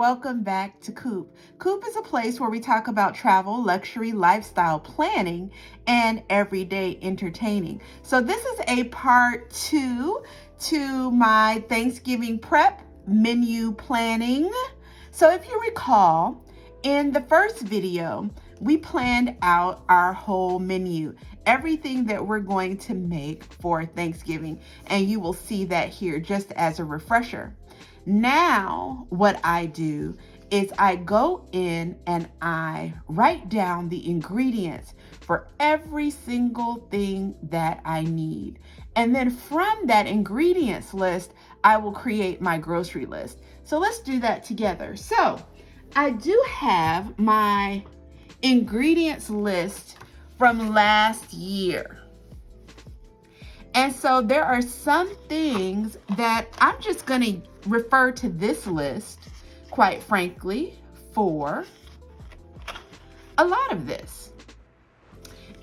welcome back to Coop. Coop is a place where we talk about travel, luxury, lifestyle planning, and everyday entertaining. So this is a part 2 to my Thanksgiving prep menu planning. So if you recall, in the first video, we planned out our whole menu, everything that we're going to make for Thanksgiving, and you will see that here just as a refresher. Now, what I do is I go in and I write down the ingredients for every single thing that I need. And then from that ingredients list, I will create my grocery list. So let's do that together. So I do have my ingredients list from last year. And so there are some things that I'm just going to refer to this list, quite frankly, for a lot of this.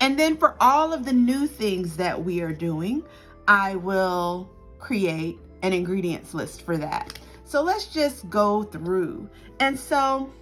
And then for all of the new things that we are doing, I will create an ingredients list for that. So let's just go through. And so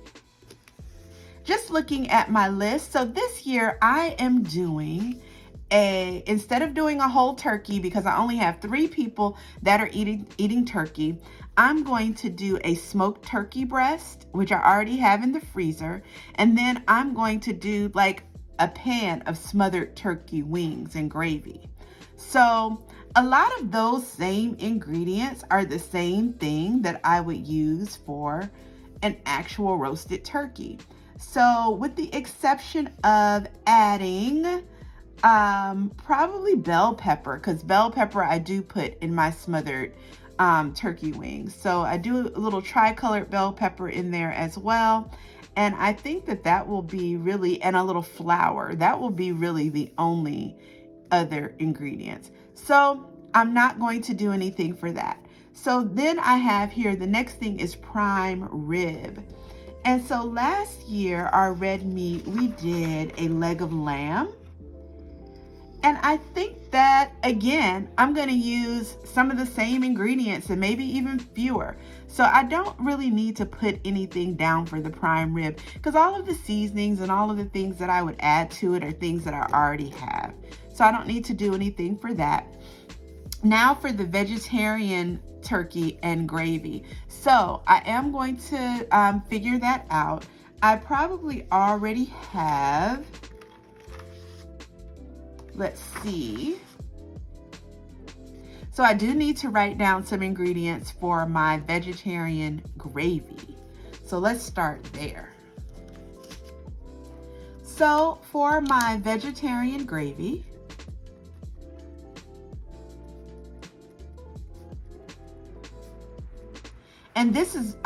just looking at my list, so this year I am doing instead of doing a whole turkey, because I only have 3 people that are eating turkey, I'm going to do a smoked turkey breast, which I already have in the freezer. And then I'm going to do like a pan of smothered turkey wings and gravy. So a lot of those same ingredients are the same thing that I would use for an actual roasted turkey. So with the exception of adding probably bell pepper, because bell pepper I do put in my smothered turkey wings. So I do a little tri-colored bell pepper in there as well. And I think that will be really, and a little flour, that will be really the only other ingredients. So I'm not going to do anything for that. So then I have here, the next thing is prime rib. And so last year, our red meat, we did a leg of lamb. And I think that, again, I'm going to use some of the same ingredients and maybe even fewer. So I don't really need to put anything down for the prime rib, because all of the seasonings and all of the things that I would add to it are things that I already have. So I don't need to do anything for that. Now for the vegetarian turkey and gravy. So I am going to figure that out. I probably already have, let's see. So I do need to write down some ingredients for my vegetarian gravy. So let's start there. So for my vegetarian gravy, and this is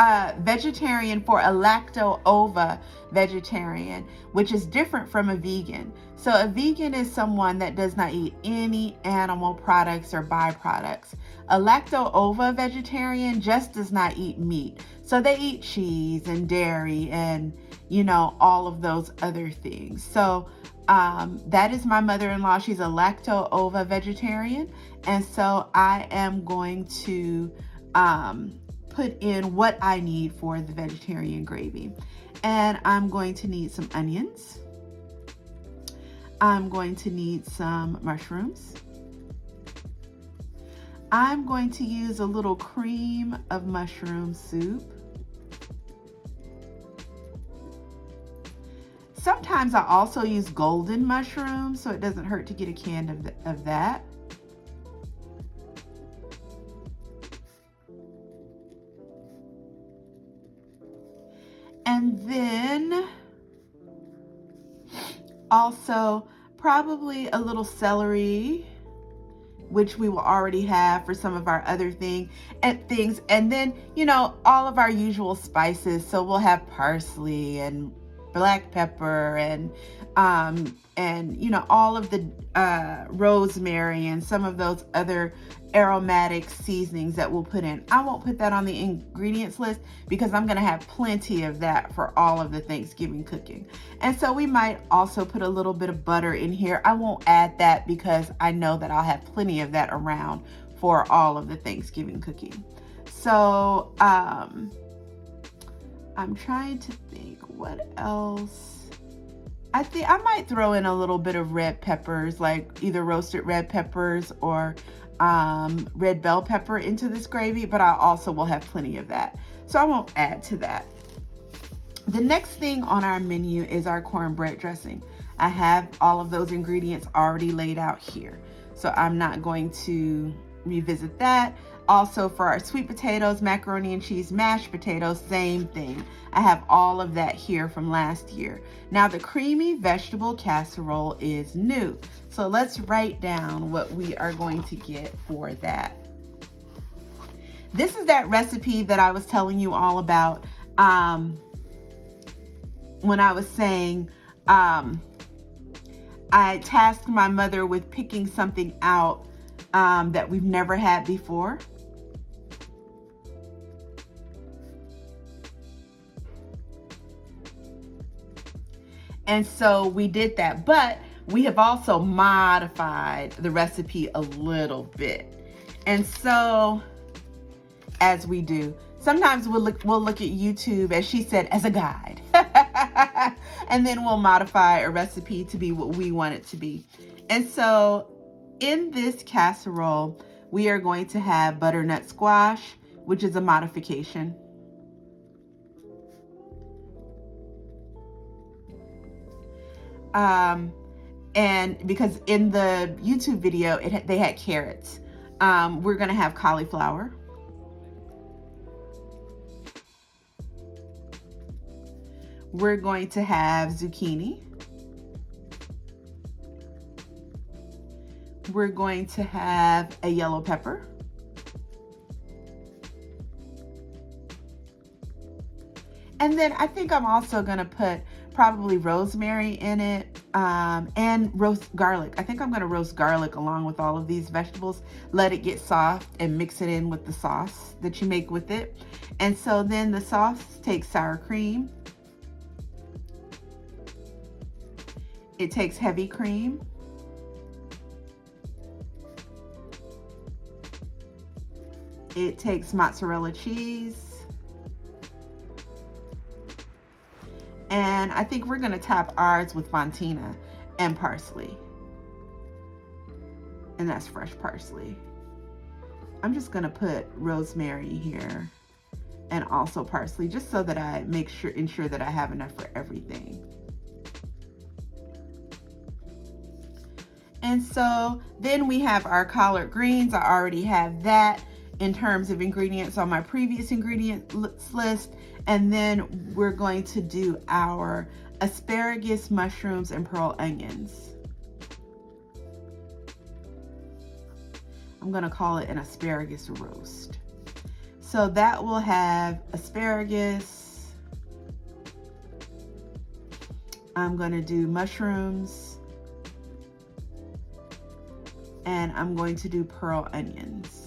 vegetarian for a lacto-ova vegetarian, which is different from a vegan. So a vegan is someone that does not eat any animal products or byproducts. A lacto-ova vegetarian just does not eat meat. So they eat cheese and dairy and, you know, all of those other things. So that is my mother-in-law. She's a lacto-ova vegetarian. And so I am going to put in what I need for the vegetarian gravy. And I'm going to need some onions. I'm going to need some mushrooms. I'm going to use a little cream of mushroom soup. Sometimes I also use golden mushrooms, so it doesn't hurt to get a can of that. And then also probably a little celery, which we will already have for some of our other things. And then, you know, all of our usual spices. So we'll have parsley and black pepper and you know, all of the rosemary and some of those other aromatic seasonings that we'll put in. I won't put that on the ingredients list because I'm going to have plenty of that for all of the Thanksgiving cooking. And so we might also put a little bit of butter in here. I won't add that because I know that I'll have plenty of that around for all of the Thanksgiving cooking. So I'm trying to think what else. I think I might throw in a little bit of red peppers, like either roasted red peppers or red bell pepper into this gravy, but I also will have plenty of that. So I won't add to that. The next thing on our menu is our cornbread dressing. I have all of those ingredients already laid out here, so I'm not going to revisit that. Also, for our sweet potatoes, macaroni and cheese, mashed potatoes, same thing. I have all of that here from last year. Now, the creamy vegetable casserole is new, so let's write down what we are going to get for that. This is that recipe that I was telling you all about when I was saying I tasked my mother with picking something out that we've never had before. And so we did that, but we have also modified the recipe a little bit. And so, as we do, sometimes we'll look at YouTube, as she said, as a guide. And then we'll modify a recipe to be what we want it to be. And so in this casserole, we are going to have butternut squash, which is a modification. And because in the YouTube video, they had carrots. We're going to have cauliflower. We're going to have zucchini. We're going to have a yellow pepper. And then I think I'm also going to put probably rosemary in it and roast garlic. I think I'm going to roast garlic along with all of these vegetables, let it get soft and mix it in with the sauce that you make with it. And so then the sauce takes sour cream. It takes heavy cream. It takes mozzarella cheese. And I think we're going to top ours with fontina and parsley. And that's fresh parsley. I'm just going to put rosemary here and also parsley, just so that I ensure that I have enough for everything. And so then we have our collard greens. I already have that in terms of ingredients on my previous ingredients list. And then we're going to do our asparagus, mushrooms, and pearl onions. I'm going to call it an asparagus roast. So that will have asparagus. I'm going to do mushrooms. And I'm going to do pearl onions.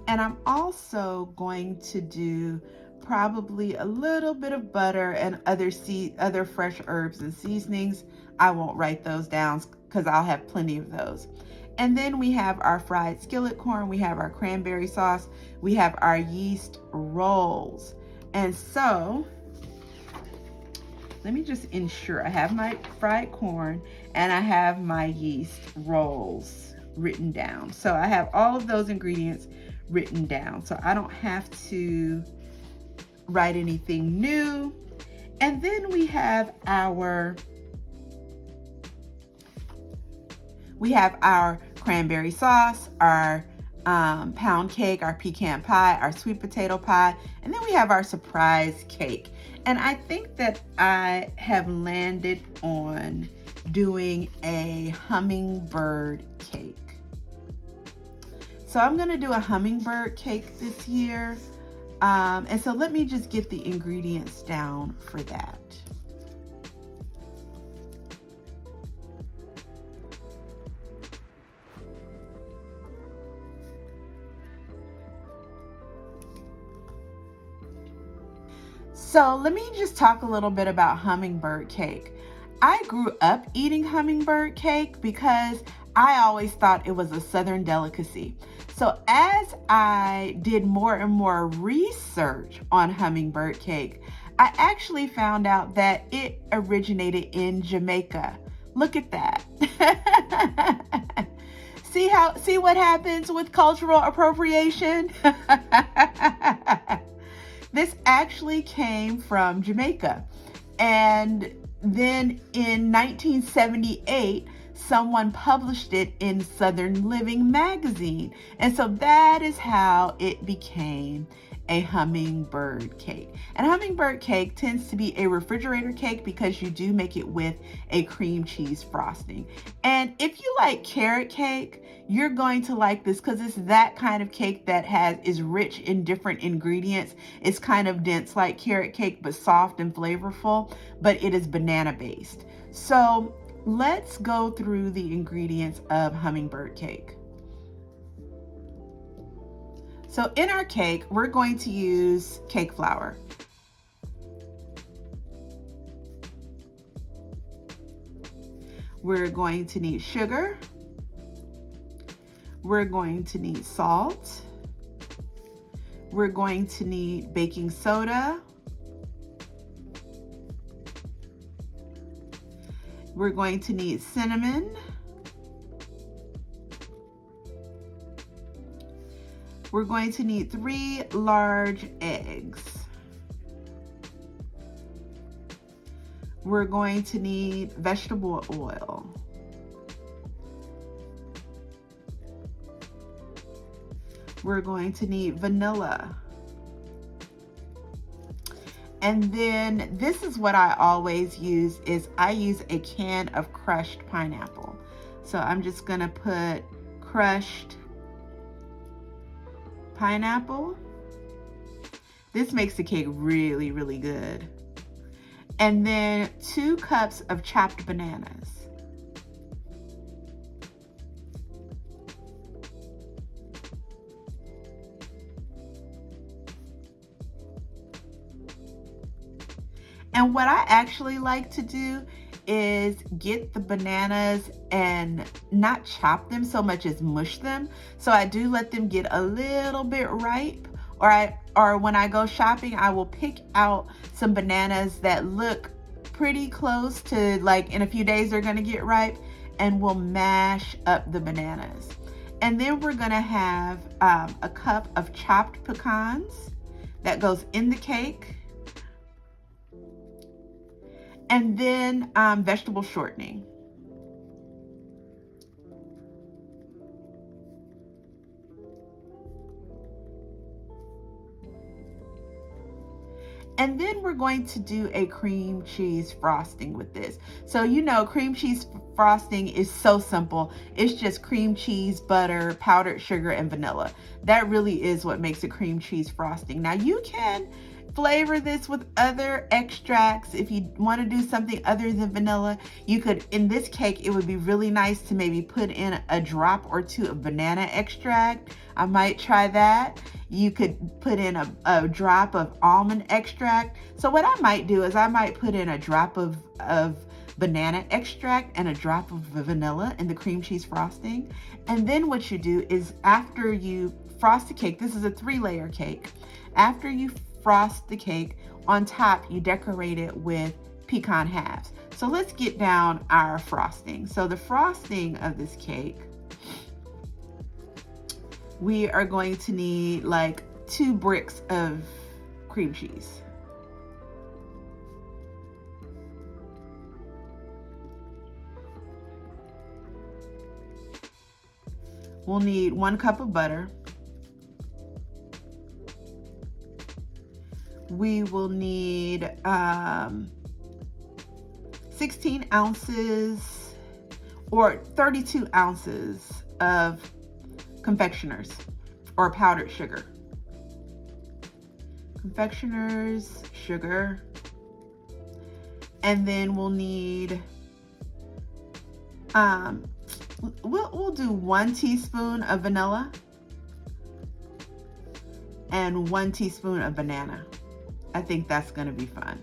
And I'm also going to do probably a little bit of butter and other fresh herbs and seasonings. I won't write those down because I'll have plenty of those. And then we have our fried skillet corn. We have our cranberry sauce. We have our yeast rolls. And so let me just ensure I have my fried corn and I have my yeast rolls written down. So I have all of those ingredients written down, so I don't have to write anything new. And then we have our cranberry sauce, our pound cake, our pecan pie, our sweet potato pie, and then we have our surprise cake. And I think that I have landed on doing a hummingbird cake. So I'm going to do a hummingbird cake this year. And so let me just get the ingredients down for that. So let me just talk a little bit about hummingbird cake. I grew up eating hummingbird cake because I always thought it was a Southern delicacy. So as I did more and more research on hummingbird cake, I actually found out that it originated in Jamaica. Look at that. See what happens with cultural appropriation? This actually came from Jamaica. And then in 1978, someone published it in Southern Living magazine. And so that is how it became a hummingbird cake. And hummingbird cake tends to be a refrigerator cake because you do make it with a cream cheese frosting. And if you like carrot cake, you're going to like this because it's that kind of cake that is rich in different ingredients. It's kind of dense like carrot cake, but soft and flavorful, but it is banana based. So let's go through the ingredients of hummingbird cake. So in our cake, we're going to use cake flour. We're going to need sugar. We're going to need salt. We're going to need baking soda. We're going to need cinnamon. We're going to need 3 large eggs. We're going to need vegetable oil. We're going to need vanilla. And then this is what I always use, is I use a can of crushed pineapple. So I'm just gonna put crushed pineapple. This makes the cake really, really good. And then 2 cups of chopped bananas. And what I actually like to do is get the bananas and not chop them so much as mush them. So I do let them get a little bit ripe, or when I go shopping, I will pick out some bananas that look pretty close to, like, in a few days they're gonna get ripe, and we'll mash up the bananas. And then we're gonna have a cup of chopped pecans that goes in the cake. And then vegetable shortening. And then we're going to do a cream cheese frosting with this. So you know, cream cheese frosting is so simple. It's just cream cheese, butter, powdered sugar, and vanilla. That really is what makes a cream cheese frosting. Now you can flavor this with other extracts. If you want to do something other than vanilla, you could, in this cake, it would be really nice to maybe put in a drop or 2 of banana extract. I might try that. You could put in a drop of almond extract. So what I might do is I might put in a drop of banana extract and a drop of vanilla in the cream cheese frosting. And then what you do is, after you frost the cake, this is a 3-layer cake. After you frost the cake, on top you decorate it with pecan halves. So let's get down our frosting. So the frosting of this cake, we are going to need like 2 bricks of cream cheese. We'll need 1 cup of butter. We will need 16 ounces or 32 ounces of confectioners or powdered sugar. Confectioners, sugar. And then we'll need, we'll do 1 teaspoon of vanilla and 1 teaspoon of banana. I think that's gonna be fun.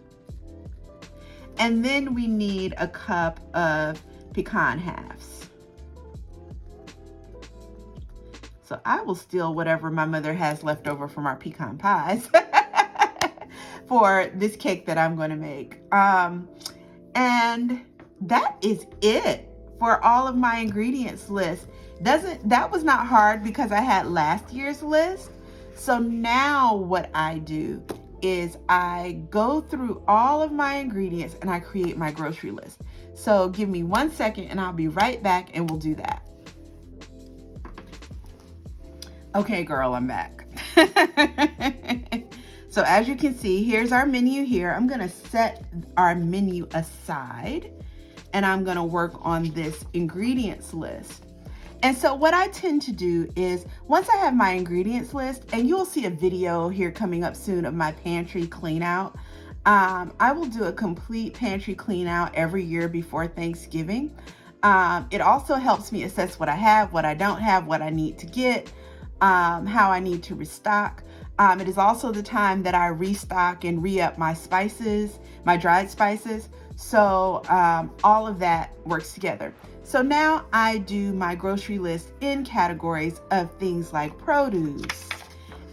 And then we need a cup of pecan halves. So I will steal whatever my mother has left over from our pecan pies for this cake that I'm going to make. And that is it for all of my ingredients list. That was not hard because I had last year's list. So now what I do is I go through all of my ingredients and I create my grocery list. So give me 1 second and I'll be right back and we'll do that. Okay, girl, I'm back. So as you can see, here's our menu here. I'm gonna set our menu aside and I'm gonna work on this ingredients list. And so what I tend to do is once I have my ingredients list, and you'll see a video here coming up soon of my pantry clean out. I will do a complete pantry clean out every year before Thanksgiving. It also helps me assess what I have, what I don't have, what I need to get, how I need to restock. It is also the time that I restock and re-up my spices, my dried spices. So all of that works together. So now I do my grocery list in categories of things like produce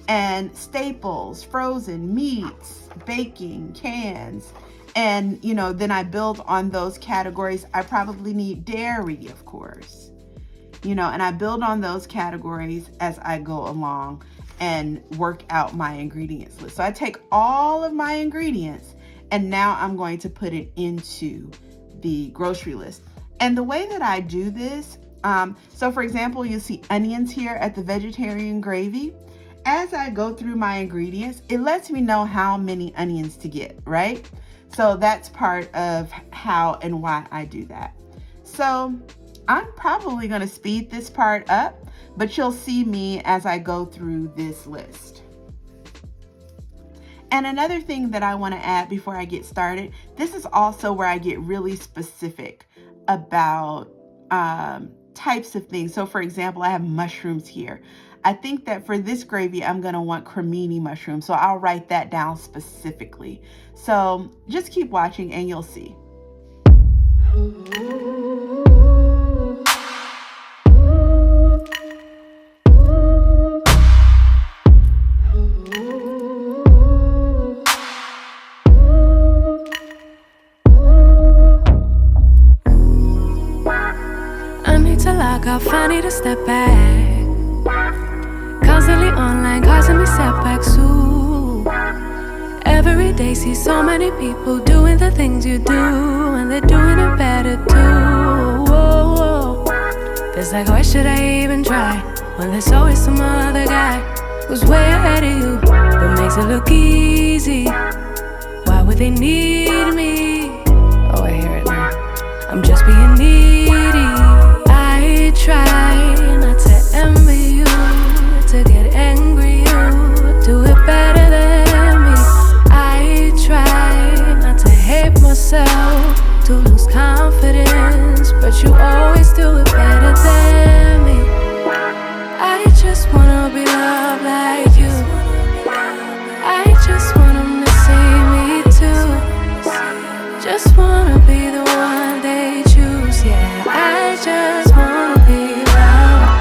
and staples, frozen meats, baking, cans. And, you know, then I build on those categories. I probably need dairy, of course, you know, and I build on those categories as I go along and work out my ingredients list. So I take all of my ingredients and now I'm going to put it into the grocery list. And the way that I do this, so for example, you'll see onions here at the vegetarian gravy. As I go through my ingredients, it lets me know how many onions to get, right? So that's part of how and why I do that. So I'm probably going to speed this part up, but you'll see me as I go through this list. And another thing that I want to add before I get started, this is also where I get really specific about types of things. So for example, I have mushrooms here. I think that for this gravy, I'm going to want cremini mushrooms. So I'll write that down specifically. So just keep watching and you'll see. I need to step back. Constantly online, causing me setbacks too. Every day see so many people doing the things you do, and they're doing it better too. Whoa, whoa. Feels like, why should I even try when there's always some other guy who's way ahead of you, but makes it look easy. Why would they need me? Oh, I hear it now. I'm just being needy. I try not to envy you, to get angry you do it better than me. I try not to hate myself, to lose confidence, but you always do it better than me. I just wanna be loved like you. I just want them to see me too. Just wanna be the one they choose. Yeah, I just wanna be loved.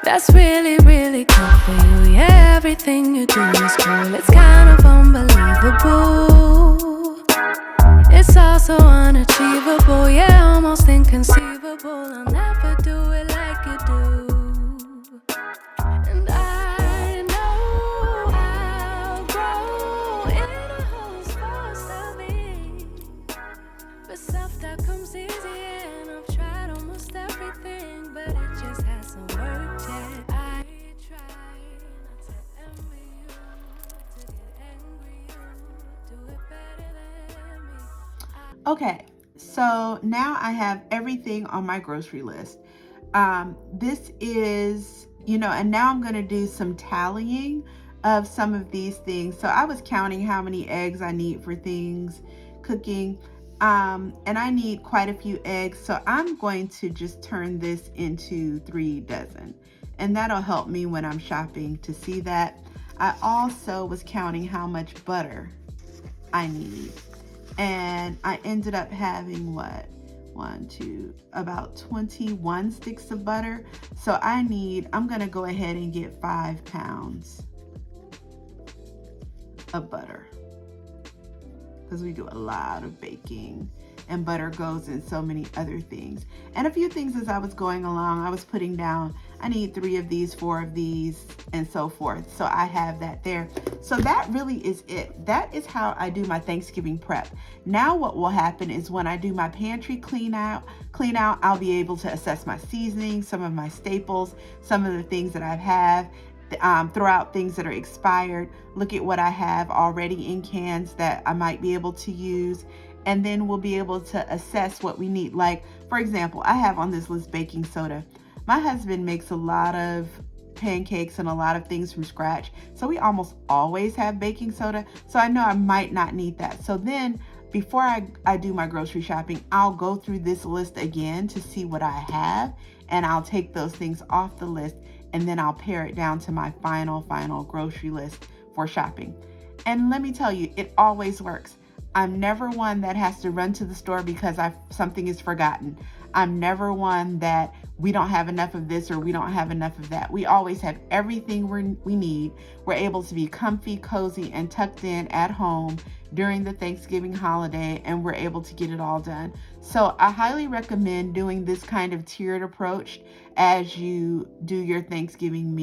That's really, really cool for you. Yeah, everything you do is cool. It's kind of unbelievable. It's also unachievable. Yeah, almost inconceivable. I'll never do it like you do. And I know I'll grow in a host for me. But self-doubt comes easy, and I've tried almost everything, but it just hasn't worked yet. I try not to envy you, to get angry you do it better than me. Okay, so now I have everything on my grocery list. This is, you know, and now I'm going to do some tallying of some of these things. So I was counting how many eggs I need for things cooking. And I need quite a few eggs. So I'm going to just turn this into 3 dozen. And that'll help me when I'm shopping to see that. I also was counting how much butter I need. And I ended up having what? about 21 sticks of butter. So I'm gonna go ahead and get 5 pounds of butter, because we do a lot of baking and butter goes in so many other things. And a few things as I was going along, I was putting down, I need 3 of these, 4 of these, and so forth. So I have that there. So that really is it. That is how I do my Thanksgiving prep. Now what will happen is when I do my pantry clean out, I'll be able to assess my seasoning, some of my staples, some of the things that I have, throw out things that are expired, look at what I have already in cans that I might be able to use, and then we'll be able to assess what we need. Like, for example, I have on this list baking soda. My husband makes a lot of pancakes and a lot of things from scratch, so we almost always have baking soda, so I know I might not need that. So then before I do my grocery shopping, I'll go through this list again to see what I have, and I'll take those things off the list, and then I'll pare it down to my final grocery list for shopping. And let me tell you, it always works. I'm never one that has to run to the store because something is forgotten. I'm never one that we don't have enough of this or we don't have enough of that. We always have everything we need. We're able to be comfy, cozy, and tucked in at home during the Thanksgiving holiday, and we're able to get it all done. So I highly recommend doing this kind of tiered approach as you do your Thanksgiving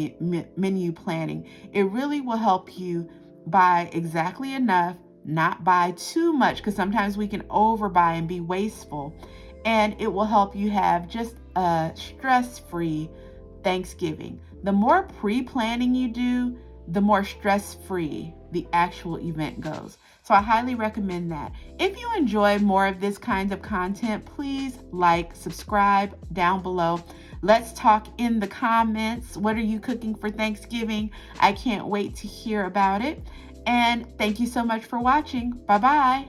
menu planning. It really will help you buy exactly enough, not buy too much, because sometimes we can overbuy and be wasteful. And it will help you have just a stress-free Thanksgiving. The more pre-planning you do, the more stress-free the actual event goes. So I highly recommend that. If you enjoy more of this kind of content, please like, subscribe down below. Let's talk in the comments. What are you cooking for Thanksgiving? I can't wait to hear about it. And thank you so much for watching. Bye-bye.